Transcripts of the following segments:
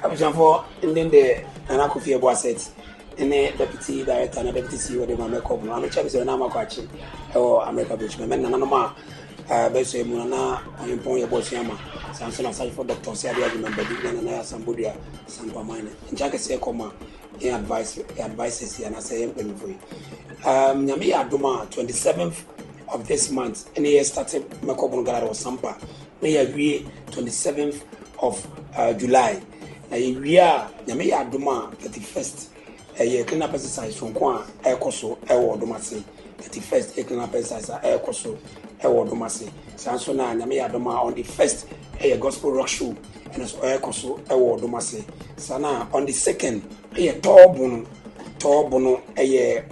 for and then the Anakofi Boisset and the deputy director and deputy CEO of the Meko. I'm a chapter in Amakachi or America Bushman, and Nanama, Bessie Munana, and Poya Boshama, Samson aside for Dr. Sadia, remember, and I have somebody, Sampa Mine, and Jack Sekoma, he advises and I say, Yami Aduma, 27th of this month, and he started Meko Bungara or Sampa, may agree 27th of July. We are Yami Aduma 31st. A clean up exercise from Quan, Ecoso, Ewo Domasi, 31st, a clean up exercise, Ecoso, Ewo Domasi. Sansona, Yami Aduma on the 1st, a gospel rock show, and as Ecoso, Ewo Domasi. Sana on the 2nd, a Bono,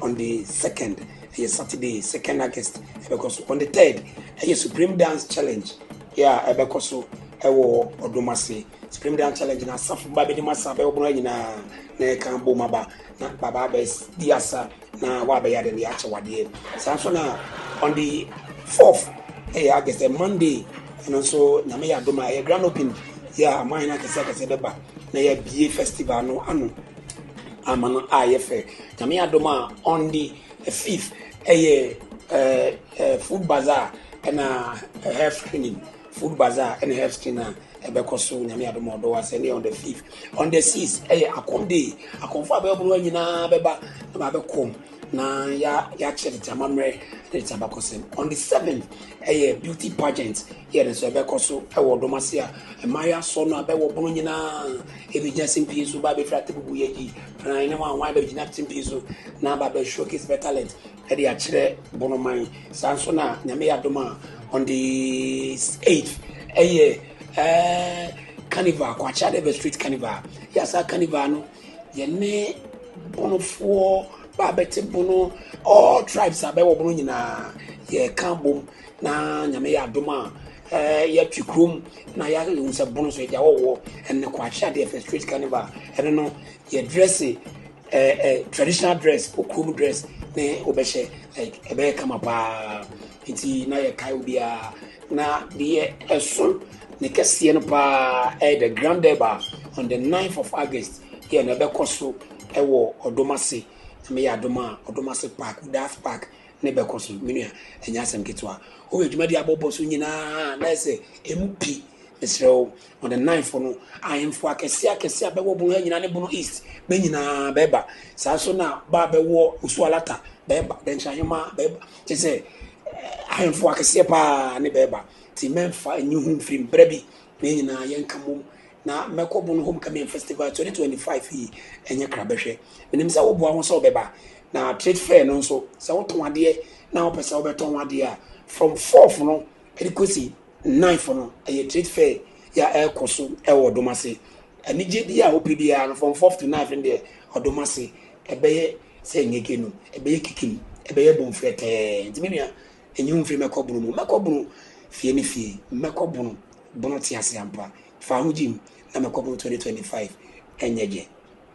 on the 2nd, a Saturday, 2nd August, because on the 3rd, a Supreme Dance Challenge, yeah, Ebecoso, Ewo Domasi. Supreme Dance Challenge na safu babe di masa be obro nyina na kan bo maba na baba be diasa na wa be ya de acha wade sanso na on the 4th I guess a Monday and also na me ya do my grand opening ya amana na kese beba na ya bie festival no anu amana ayefe na me ya do ma on the 5th food bazaar and hair screening food bazaar and hair screening Ebekoso nyame adomo do wasene on the 5th on the 6th akonde akonfo abebro nyina beba na bekom na ya chere tamamre de tabakosem on the 7th beauty pageant here so Ebekoso ewo domasia Maria so no abewo bro nyina ebijansin piso ba be frate bubu yeji na ina wan be jina timpiso na ba be showcase better talent e de a chere bono man sanso na nyame adoma on the 8th Carnival, Quachade Street Carnival. Yes, a Carnival, no, Yene Bono for Babette Bono, all tribes are Bewo Brunina, Ye Cambum, Na Yamea Duma, Ye Chukrum, Naya Lunsa Bonus with your and the Quachade Street Carnival. I don't know, ye dressy traditional dress, Okum dress, ne Obeshe, like a bear come up, Iti Naya Kaubia, na the son. Nekesieno pa the Grand Deba on the 9th of August here na Bekoso ewo Odomase me ya Odomase Park Daft Park ne Bekoso menua enya asem ketwa o edwuma di aboboso nyina na ese MP Israel on the 9th no ayemfo akese abewo bunu nyina ne bunu east be nyina beba sa so na ba bewo usualata beba den chanyoma beba tese ayemfo akese pa ne beba ti memfa enyu film brebi na yenkamum na Meko Bono Homecoming Festival 2025 yi enye krabehwe menim se wo boa ho so beba na trade fair no so se wo ton ade na wo pese wo beton ade a from 4th no edikosi 9th no trade fair ya ekoso ewo domase anije di a opdia from 4th to 9th in there odomase ebeye se nyeke no ebeye kikim ebeye bonfete ntimia enyu film Meko Bono fie ni fie Meko Bono ti ase ampa fa hu jim na Meko Bono 2025 enyeje